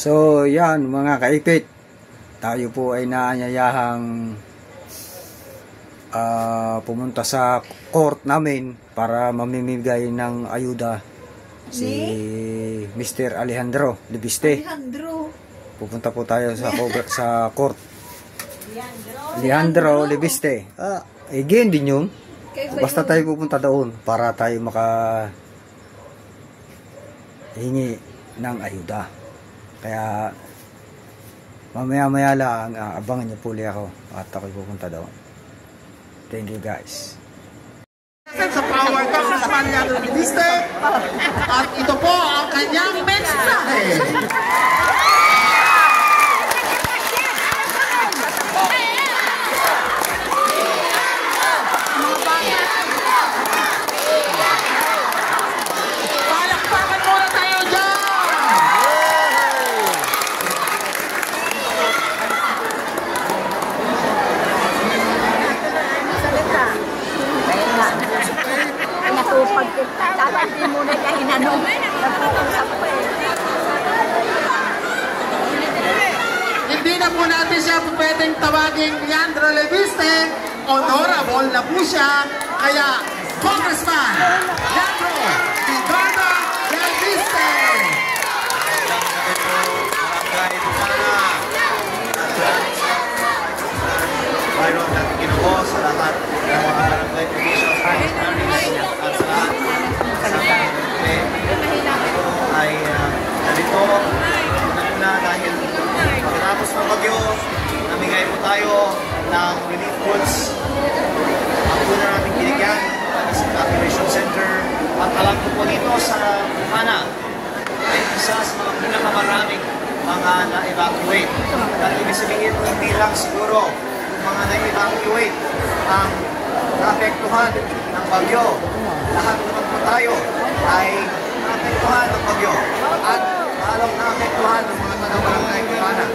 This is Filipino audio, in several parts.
So yan mga kaipit, tayo po ay naanyayahang pumunta sa court namin para mamimigay ng ayuda si Mr. Alejandro Lebiste. Pupunta po tayo sa court. Alejandro Lebiste. Again din yun. Basta tayo pupunta doon para tayo hingi ng ayuda. Kaya mamaya-maya lang abangan niyo po ulit ako at ako'y pupunta doon. Thank you guys. Sa power Congressman Alejandro Lebiste at ito po ang kanyang mensahe. Hindi na po natin siya pwedeng tawagin Alejandro Lebiste. Honorable na po siya. Kaya Congressman Alejandro Lebiste. Mayroon natin kinuha sa lahat ng mga barangay officials at sa lahat ay narito na dahil pagkatapos ng bagyo, namigay po tayo ng relief goods. Ang una natin binigyan sa evacuation center at alam ko po dito sa Hana ay isa sa mga pinakamaraming mga na-evacuate. At ibig sabihin, hindi lang siguro mga na-evacuate ang naapektuhan ng bagyo. Lahat naman po tayo ay naapektuhan ng bagyo at lalong naapektuhan ng mga taga-barangay Pirana.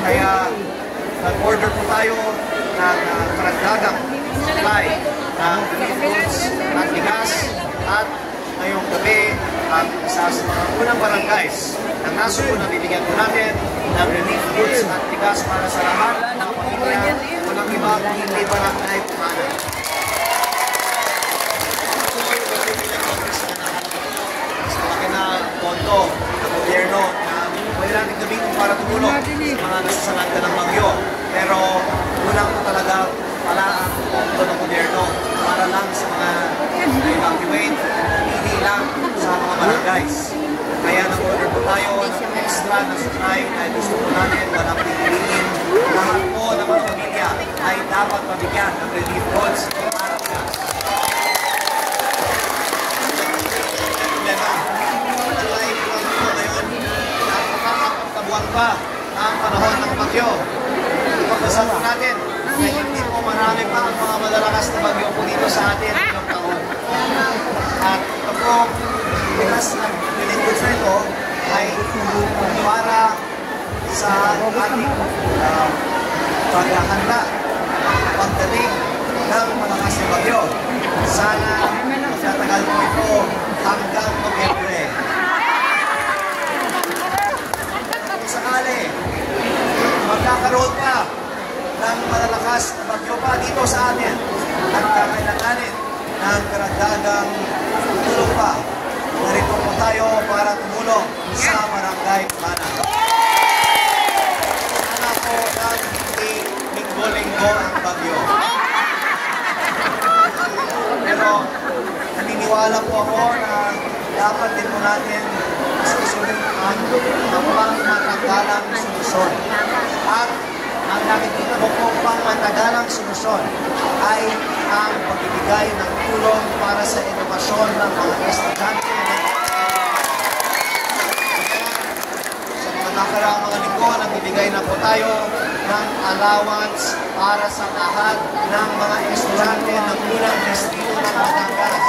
Kaya nag-order po tayo ng karagdagang supply ng relief goods at bigas at ngayong gabi ang isa sa mga unang barangays ng Nasubo na bibigyan po natin ng relief goods at bigas para sa lahat ng pamilya walang iba hindi barangay Pirana. Tondo ng gobyerno na pwede natin gamitin para tumulong sa mga nasasalanta ng bagyo. Pero kulang po talaga pala ang tondo ng gobyerno para lang sa mga evacuate, hindi lang sa mga barangays. Kaya nag-order po tayo ng extra na supply dahil gusto po natin walang pipiliin. Lahat po ng mga pamilya ay dapat mabigyan ng relief goods para bigas. Pa ang panahon ng bagyo. Ipagdasal po natin na hindi po marami pa ang mga malalakas na bagyo po dito sa atin ngayong taon. At ito po, bilas ng relief na ito ay para sa ating paghahanda pagdating ng malakas na bagyo. Sana magtatagal po ito hanggang Nobyembre. Sakali, magkakaroon pa ng malalakas na bagyo pa dito sa atin at kakailanganin ng karagdagang tulong pa. Narito po tayo para tumulong sa barangay Pirana. Sana po ng hindi linggo-linggo ang bagyo. Pero naniniwala po ako na dapat din po natin susunod ang pang-matagalang solusyon. At ang nakikita ko po pang-matagalang solusyon ay ang pagbibigay ng tulong para sa edukasyon ng mga estudyante. Sa mga nakaraang mga linggo, nagbibigay na po tayo ng allowance para sa lahat ng mga estudyante ng unang distrito ng Batangas.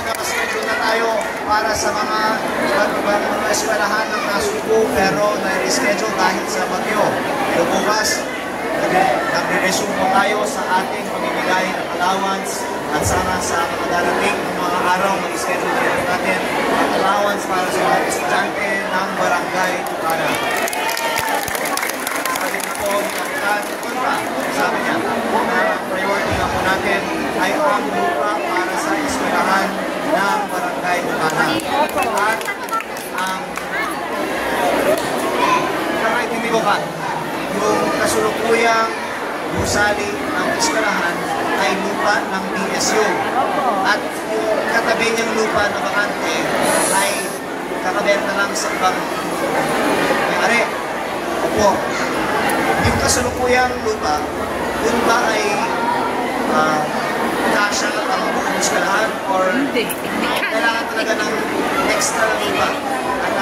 Nakaschedule na tayo para sa mga eskwelahan ng Nasubo pero na-reschedule dahil sa bagyo. Pero bukas, nagre-resume po tayo sa ating pamimigay ng allowance At sana sa darating ng mga araw, mag-schedule natin ang allowance para sa mga estudyante ng Barangay Tucana. Sabi na po, sabi niya, priority na po natin ay ang lupa para sa eskwelahan ng Barangay Tucana. At ang nakakaintindi ko ka, yung kasulukuyang gusali ng eskwelahan ay lupa ng BSU. At yung katabi niyang lupa na bakante ay kakabenta lang sa ibang may-ari. Opo. Yung kasulukuyang lupa, yun ba ay kasya ang buong eskwelahan or kailangan talaga ng extra lupa at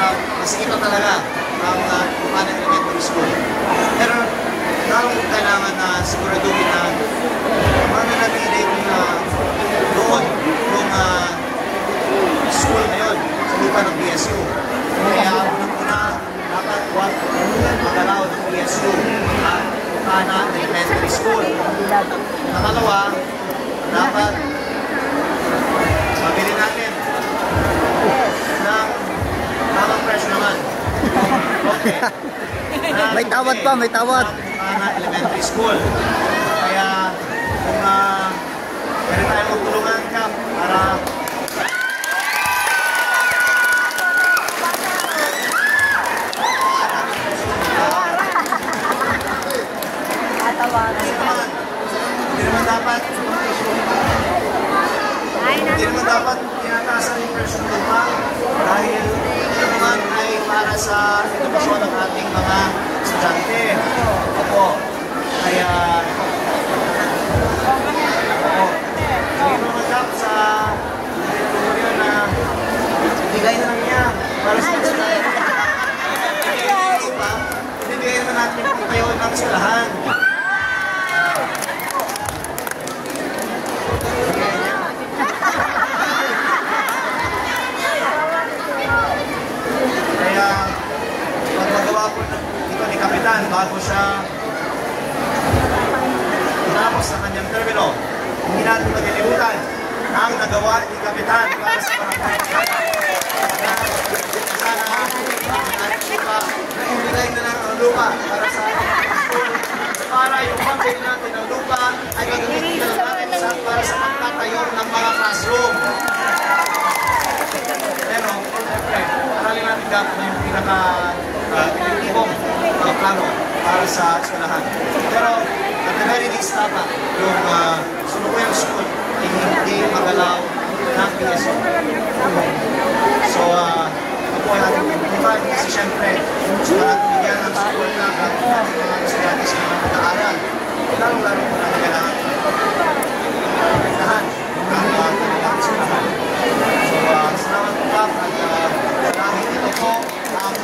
mas ito talaga ang Tucana Elementary School. Pero lalong kailangan na siguraduhin na mananatili na doon yung school na yun sa lupa ng BSU. Kaya unang-una dapat huwag magalaw ng BSU at Tucana Elementary School. Nakalawa, dapat mabili natin ng tamang presyo naman. Okay. May tawad pa, may tawad. Tucana Elementary School. Kaya kung pwede tayo magtulungan ka para hindi naman dapat tinataasan yung presyo ng lupa dahil ito naman ay para sa edukasyon ng ating mga estudyante. Opo. Kaya hindi naman dapat sa direktoryo na bigay na lang niya para sa estudyante. Bigay na natin kayo ng eskwelahan. Kaya pag magawa po ito ni Kapitan bago siya tapos sa kanyang termino, hindi natin maglilimutan ang nagawa ni Kapitan para sa barangay. Sana at lupa, naibigay na lang ang lupa para sa school para yung pambili natin ng lupa ay gagamitin na natin para sa pagtatayo ng mga classroom. Pero, siyempre, aralin natin dapat na yung pinaka-effectivong plano para sa eskwelahan. Pero, at the very least dapat, yung sulukuyang school ay hindi magalaw ng PSO. So, ito po ay ating pagpuntan kasi siyempre, gusto natin bigyan ng support na ang mga estudyante sa mga mag-aaral. Lalo-lalo po natin kailangan pagpuntahan ang kanilang eskwelahan. So, salamat po Kap at dahil ito po ang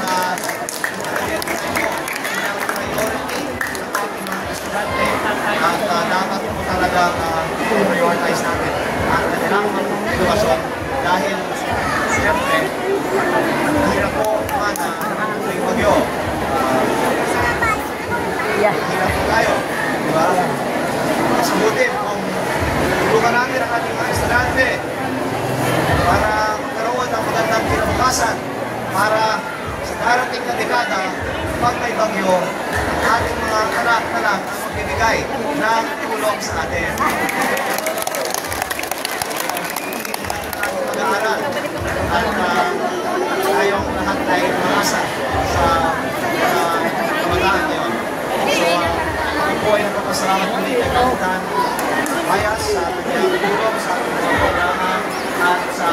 priority ng ating mga estudyante at dapat po talaga prioritize natin ang kanilang edukasyon dahil siyempre mahirap po naman tuwing bagyo hirap po tayo, diba? Mas mabuti kung tulungan natin ang ating mga estudyante para magkaroon ng magandang kinabukasan para sa darating na dekada pag may bagyo ang ating mga anak na lang ang magbibigay ng tulong sa atin. Ating mag-aaral at tayong lahat ay umasa sa kabataan ngayon. So, ako po ay nagpapasalamat ulit kay Kapitan Bayas sa kanyang tulong sa ating mga programa at sa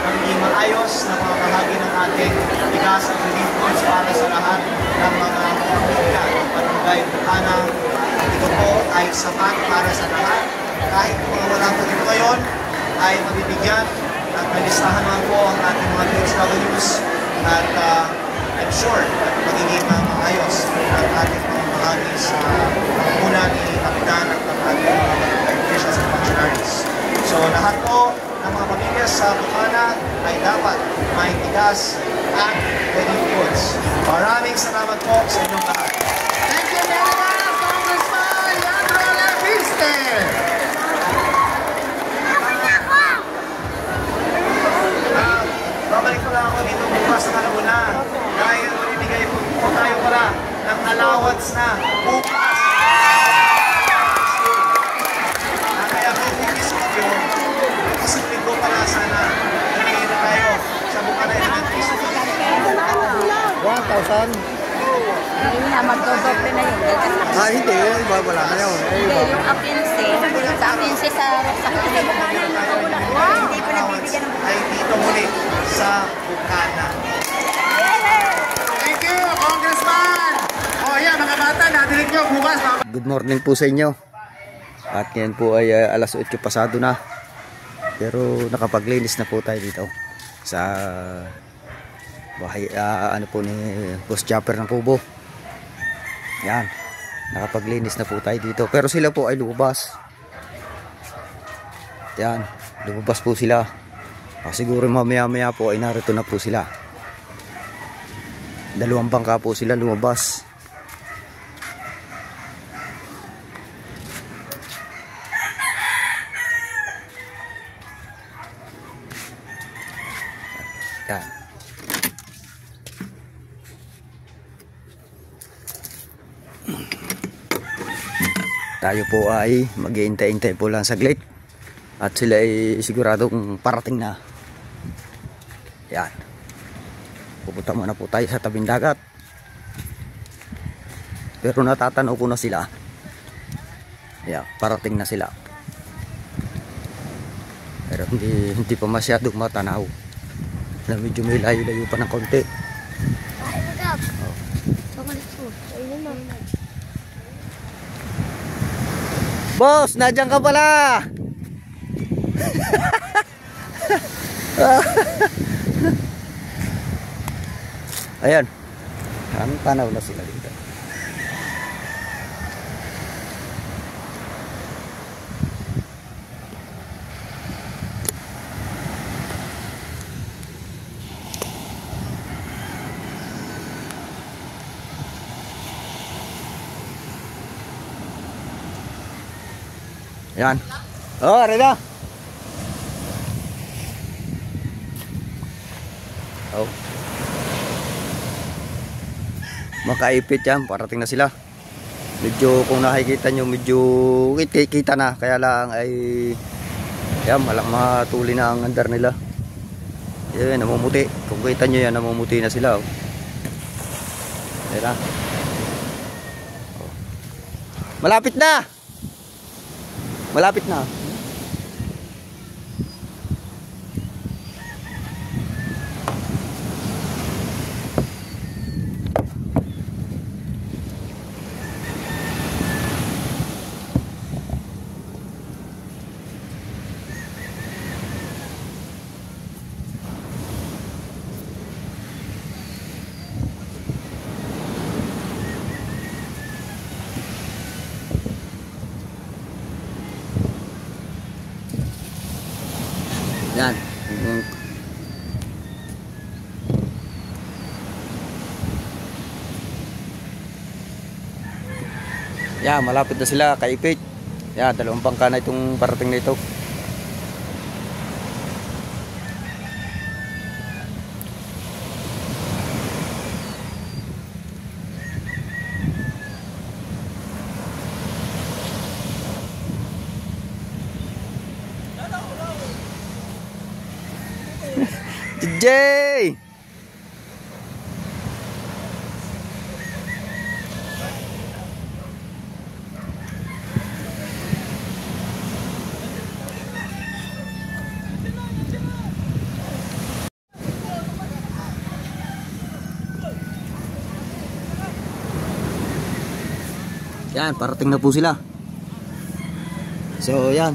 magiging maayos na mga bahagi ng ating bigas at relief goods para sa lahat ng mga pamilya ng Barangay Tucana. Ito po ay sapat para sa lahat. Kahit mga wala po dito ngayon ay mabibigyan at may listahan naman po ang ating mga DSWs at I'm sure at magiging maayos ang ating mga bahagi sa panguna ni Kapitan at ang ating mga officials and functionaries. So lahat po ng mga pamilya sa Tucana ay dapat may tigas at relief goods. Maraming salamat po sa inyong lahat. Thank you very much, Congressman Leandro Leviste! allowance na bukas. Kaya kung finish video, isang linggo pala sana nangyayin na tayo sa Bukana Elementary School. 1,000? Hindi na, magdodoble na yun. Hindi. Wala na yun. Hindi, yung akinse, sa akinse sa hindi pa nabibigyan ng ay dito muli sa Bukana. Thank you, Congressman! O yan, mga bata, nadinig nyo bukas. Good morning po sa inyo. At ngayon po ay alas 8 pasado na. Pero nakapaglinis na po tayo dito sa bahay, ano po ni Boss Chopper ng Kubo. Yan, nakapaglinis na po tayo dito. Pero sila po ay lumabas. Yan, lumabas po sila. Siguro mamaya-maya po ay narito na po sila. 2 bangka po sila lumabas. Yan. Tayo po ay mag-iintay-intay po lang saglit. At sila ay siguradong parating na. Yan. Pupunta muna po tayo sa tabing dagat. Pero natatanaw ko na sila. Yan, parating na sila. Pero hindi pa masyadong matanaw. Na medyo may layo-layo pa ng konti. Boss, nandiyan ka pala. Ayan. Anong tanaw na sila dito. Ayan. Oh, Reda. Oh. Makaipit yan, parating na sila. Medyo kung nakikita nyo, medyo kita na. Kaya lang ay yan, matuli na ang andar nila. Yan, namumuti. Kung kita nyo yan, namumuti na sila. Oh. Ayan. Oh. Malapit na. Malapit na. Yan. Yan, malapit na sila, kaipit. Yan, 2 bangka na itong parating na ito. DJ! Yan, parating na po sila. So, yan.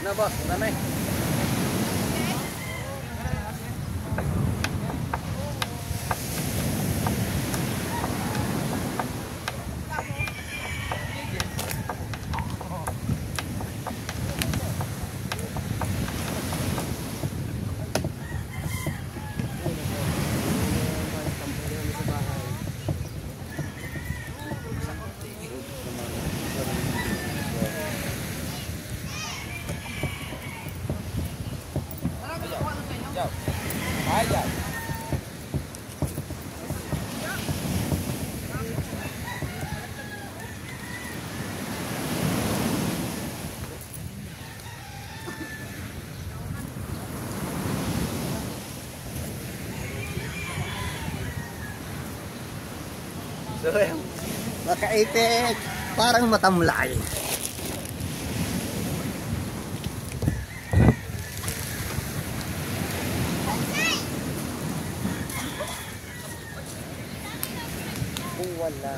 Na boss, dami. So, makaipit, parang matamlay. Kung wala.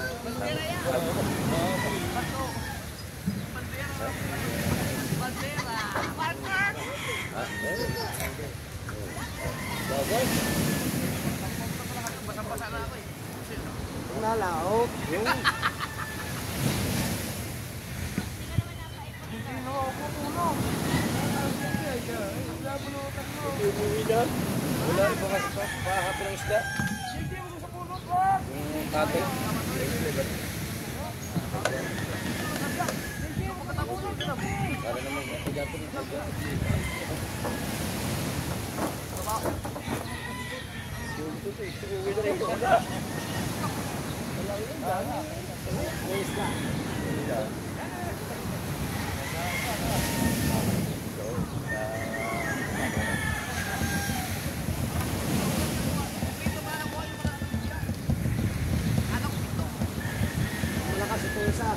Nalaok. Wala iba kasi pa. Pahapin ang isda. Kate. Para naman ako dapon ito. Malakas ito isa.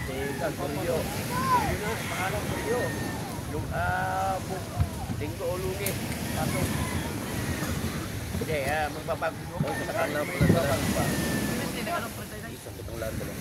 Tinggal Polio. Yun na, pangalang Polio. Yung Tingko Ulugi. Pasok. Hindi, magpapagpapag. Sa kanang magpapagpapag. Isang kitang lando lang.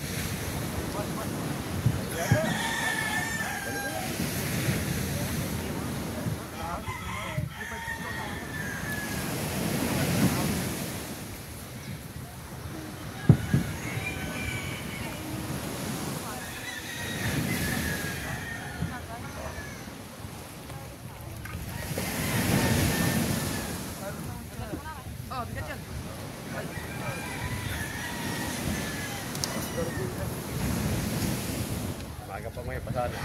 Maga pa may pasada.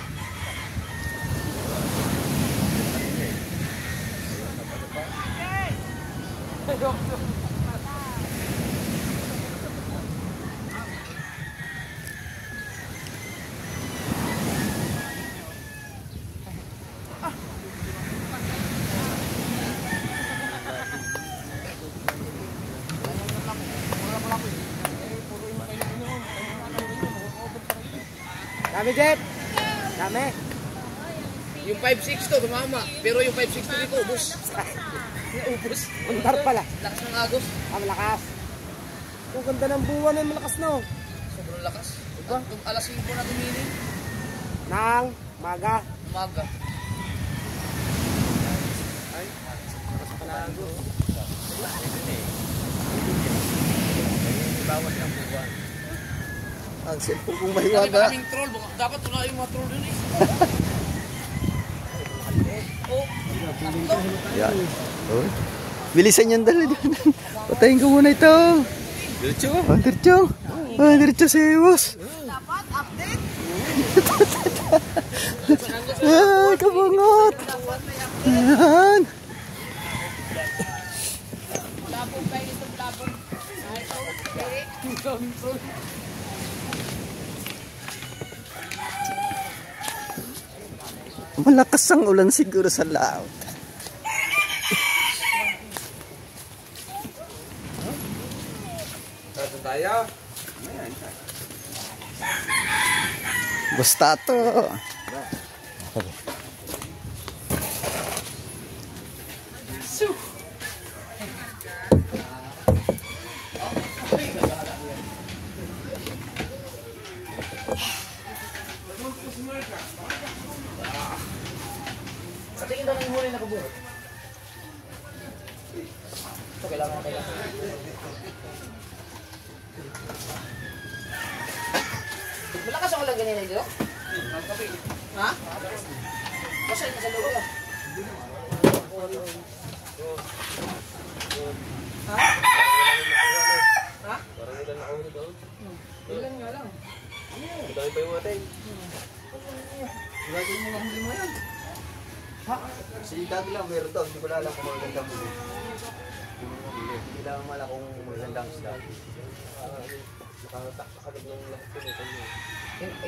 Dami, Jeff! Dami! Yung 5.6 to, tumama. Pero yung 5.6 to dito, ubus. Ubus. Undar pala. Lakas ng agos. Malakas. Ang ganda ng buwan ay malakas, no? Sobrang lakas. Diba? Alas 5 na tuminin. Nang maga. Umaga. Ay, malakas pala ang agos. Bawas ng buwan. Ang cellphone kong may Kami waga. kaming troll. Dapat wala yung mga troll dun eh. Oh, Yan. Oh. Bilisan yung dala dyan. Patayin ko muna ito. diretso. Diretso. Ah, diretso si Iwas. Dapat update. Ay, kabungot. Ayan. Labong kayo itong labong. Malakas ang ulan siguro sa laot. Basta to. Sa tingin daw ng huli na kabungot. Ito kailangan na kailangan. Malakas ako lang ganyan dito? Ha? Kasi nasa loob yan. Ha? Ha? Parang ilan na ako daw. Ilan nga lang. Ang dami pa yung matay. Gagawin mo lang, hindi mo yan. Ha? Si Dati lang meron daw, hindi ko alam kung magandang muli. Hindi lang mala kung magandang sila. Nakakatakakagad ng lahat ko.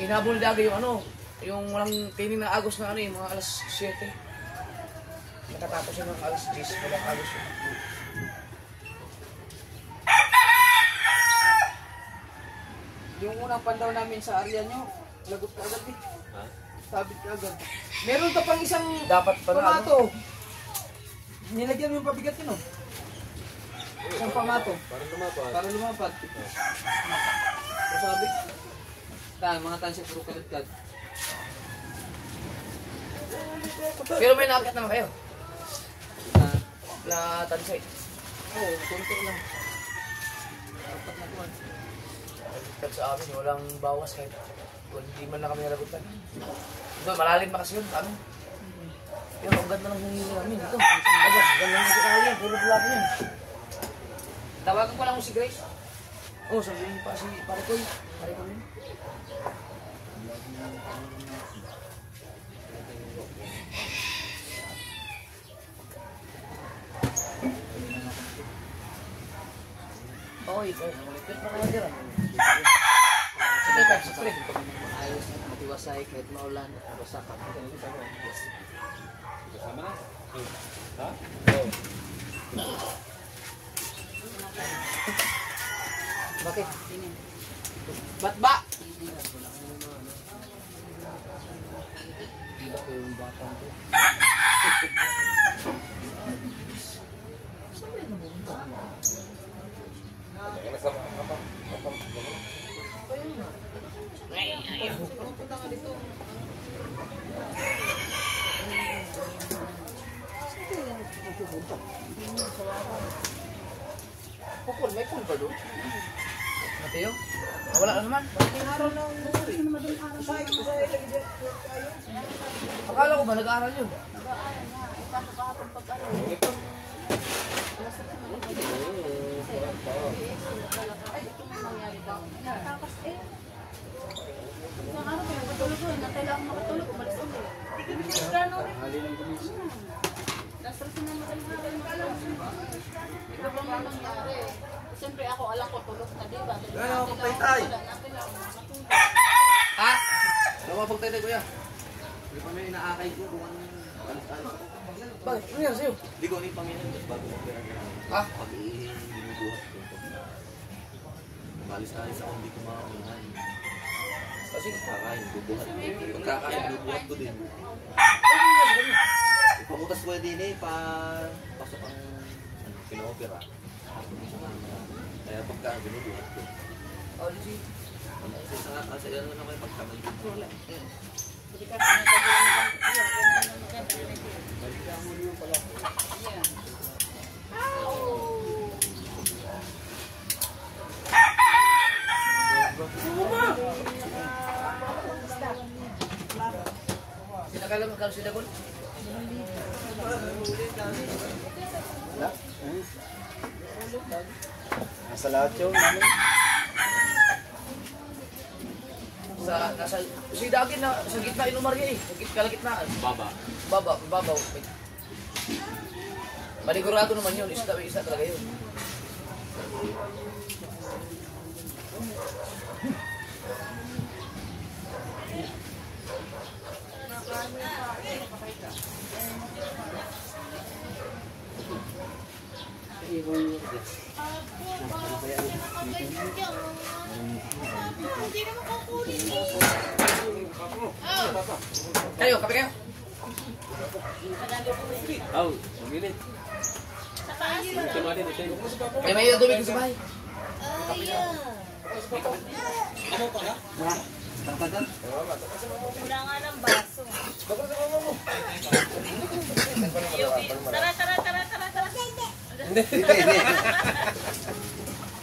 Inabol daga yung ano, yung walang tining na agos na ano yung mga alas 7. Nakatapos yun ng alas 10, walang agos yun. Yung unang pandaw namin sa area nyo, lagot ka agad eh. Ha? Sabit ka agad. Meron ka pang isang dapat pamato. Nilagyan mo yung pabigat yun, oh. Isang pamato. Para lumapat. Sabit. Mga tansya puro kalit-kat. Pero may nakakit naman kayo. Na tansya. Oo, konti lang. Dapat na kuwan. Kalit sa amin, walang bawas kahit hindi man na kami nalagutan. Doon, malalim pa kasi yun, kami. Pero ang ganda ng hungili namin dito. Agad, ganda ng sikali yan, puro bulaki yan. Tawagan ko lang mo si Grace. Oo, sabihin pa si Parikoy. Parikoy yun. Oo, ikaw. Ulit pa naman dira. Sige, sige. Ayos na matiwasay kahit maulan. Basta ka. Kasama na? Ha? Oo. Bakit? Ba't ba? Hindi ko yung batang ko. Saan ba yung nabupunta? Ayaw. Pupunta nga dito. Pukul, may pool ba doon? Mateo? Wala na naman. Malaking araw na akala ko ba nag-aaral yun? Ipapakapag pag-aral. Ay, ito may mangyari daw. Tapos eh. Isang araw kayo, matulog doon. Natay lang makatulog. Umalis ulit. Nasrasin na madaling araw. Ito ba may mangyari? Siyempre ako alam ko tulog na diba? Ano ako pagtaytay? Ha? Ano ako pagtaytay kuya? Hindi pa may inaakay ko kung ano. Bakit? Ano yan sa'yo? Hindi ko ano yung pangyayon bago mag-pera. Ha? Pag-iinubuhat ko. Malis-alis ako, hindi ko makakakunan. Kasi kakain, bubuhat ko. Pagkakain, bubuhat ko din. Pamutas ko din eh, pasok ang pina-opera. Kaya pagka binubuhat ko. Oh, legit. Kasi ano naman yung pagkamay ko. Wala. Hindi ka Sinakala magkano si Dagon? Nasa lahat yun. nasa si dagin na sa gitna inumarya eh. Sa kalagitnaan. Babaw. Manigurado naman yun. Isa talaga yun. Kayo, kape kayo? May tubig sa bahay. Wala nga ng baso. Tara.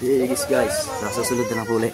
Yes guys, nasa sunod na ng huli.